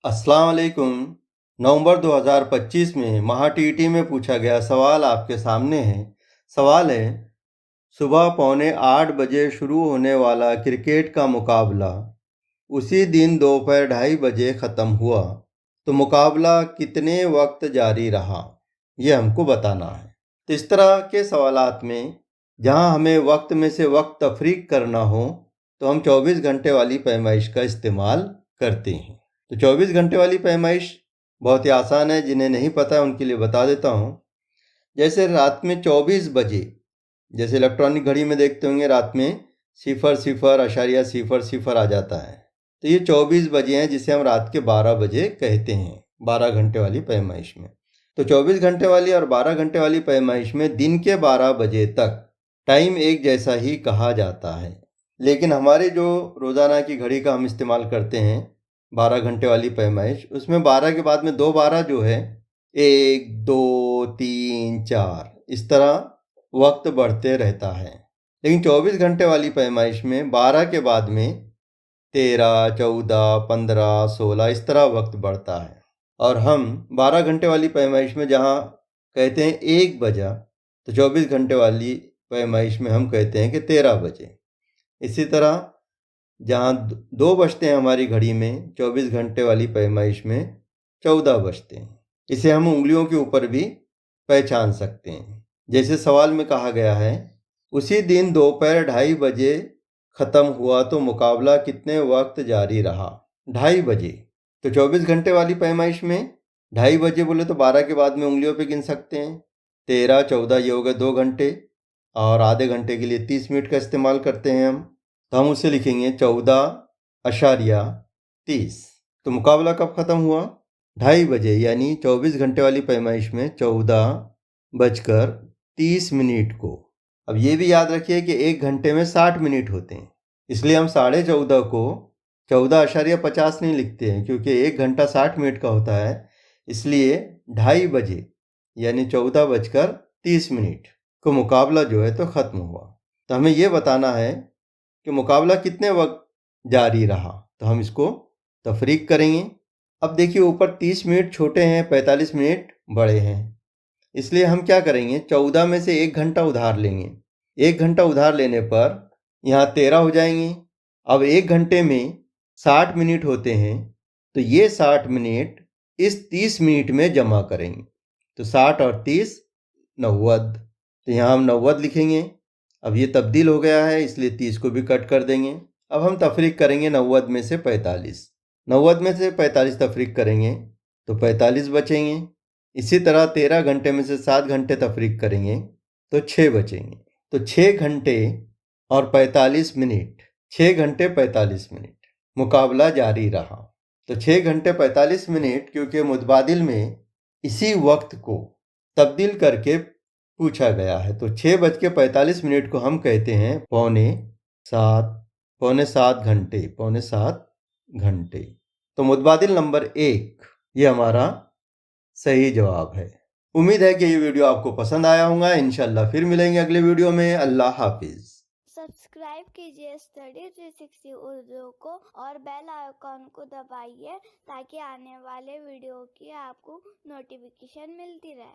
अस्सलाम वालेकुम। नवंबर 2025 में महा टीईटी में पूछा गया सवाल आपके सामने है। सवाल है, सुबह 7:45 शुरू होने वाला क्रिकेट का मुकाबला उसी दिन दोपहर 2:30 ख़त्म हुआ, तो मुकाबला कितने वक्त जारी रहा, ये हमको बताना है। तो इस तरह के सवालात में जहां हमें वक्त में से वक्त तफरीक करना हो तो हम 24 घंटे वाली पैमाइश का इस्तेमाल करते हैं। तो 24 घंटे वाली पैमाइश बहुत ही आसान है, जिन्हें नहीं पता है उनके लिए बता देता हूँ। जैसे रात में 24 बजे, जैसे इलेक्ट्रॉनिक घड़ी में देखते होंगे रात में 00.00 आ जाता है, तो ये 24 बजे हैं, जिसे हम रात के 12 बजे कहते हैं 12 घंटे वाली पैमाइश में। तो 24 घंटे वाली और 12 घंटे वाली पैमाइश में दिन के 12 बजे तक टाइम एक जैसा ही कहा जाता है। लेकिन हमारे जो रोज़ाना की घड़ी का हम इस्तेमाल करते हैं 12 घंटे वाली पैमाइश, उसमें 12 के बाद में 2 12 जो है 1 2 3 4 इस तरह वक्त बढ़ते रहता है। लेकिन 24 घंटे वाली पैमाइश में 12 के बाद में 13 14 15 16 इस तरह वक्त बढ़ता है। और हम 12 घंटे वाली पैमाइश में जहाँ कहते हैं 1 बजा, तो 24 घंटे वाली पैमाइश में हम कहते हैं कि 13 बजे। इसी तरह जहाँ 2 बजते हैं हमारी घड़ी में 24 घंटे वाली पैमाइश में 14 बजते हैं। इसे हम उंगलियों के ऊपर भी पहचान सकते हैं। जैसे सवाल में कहा गया है, उसी दिन दोपहर 2:30 ख़त्म हुआ तो मुकाबला कितने वक्त जारी रहा। 2:30 बजे, तो 24 घंटे वाली पैमाइश में 2:30 बजे बोले तो 12 के बाद में उंगलियों पे गिन सकते हैं। 13 14 ये हो गए 2 घंटे, और आधे घंटे के लिए 30 मिनट का इस्तेमाल करते हैं हम, तो हम उसे लिखेंगे 14.30। तो मुकाबला कब ख़त्म हुआ? 2:30 बजे, यानी 24 घंटे वाली पैमाइश में 14:30 को। अब ये भी याद रखिए कि 1 घंटे में 60 मिनट होते हैं, इसलिए हम 14:30 को 14.50 नहीं लिखते हैं, क्योंकि 1 घंटा 60 मिनट का होता है। इसलिए 2:30 बजे यानी 14:30 को मुकाबला जो है तो ख़त्म हुआ। तो हमें ये बताना है कि मुकाबला कितने वक्त जारी रहा, तो हम इसको तफरीक करेंगे। अब देखिए, ऊपर 30 मिनट छोटे हैं, 45 मिनट बड़े हैं, इसलिए हम क्या करेंगे, 14 में से 1 घंटा उधार लेंगे। 1 घंटा उधार लेने पर यहाँ 13 हो जाएंगे। अब 1 घंटे में 60 मिनट होते हैं, तो ये 60 मिनट इस 30 मिनट में जमा करेंगे। तो 60 और 30 90, तो यहाँ हम 90 लिखेंगे। अब ये तब्दील हो गया है, इसलिए 30 को भी कट कर देंगे। अब हम तफरीक करेंगे 90 में से 45। 90 में से 45 तफरीक करेंगे तो 45 बचेंगे। इसी तरह 13 घंटे में से 7 घंटे तफरीक करेंगे तो 6 बचेंगे। तो 6 घंटे और 45 मिनट, 6 घंटे 45 मिनट मुकाबला जारी रहा। तो 6 घंटे 45 मिनट, क्योंकि मुतबादिल में इसी वक्त को तब्दील करके पूछा गया है, तो 6:45 को हम कहते हैं पौने सात घंटे। तो मुतबादिल नंबर 1 ये हमारा सही जवाब है। उम्मीद है कि ये वीडियो आपको पसंद आया होगा। इंशाल्लाह फिर मिलेंगे अगले वीडियो में। अल्लाह हाफिज। सब्सक्राइब कीजिए स्टडी 360 उर्दू को और बेल आइकॉन को दबाइए ताकि आने वाले वीडियो की आपको नोटिफिकेशन मिलती रहे।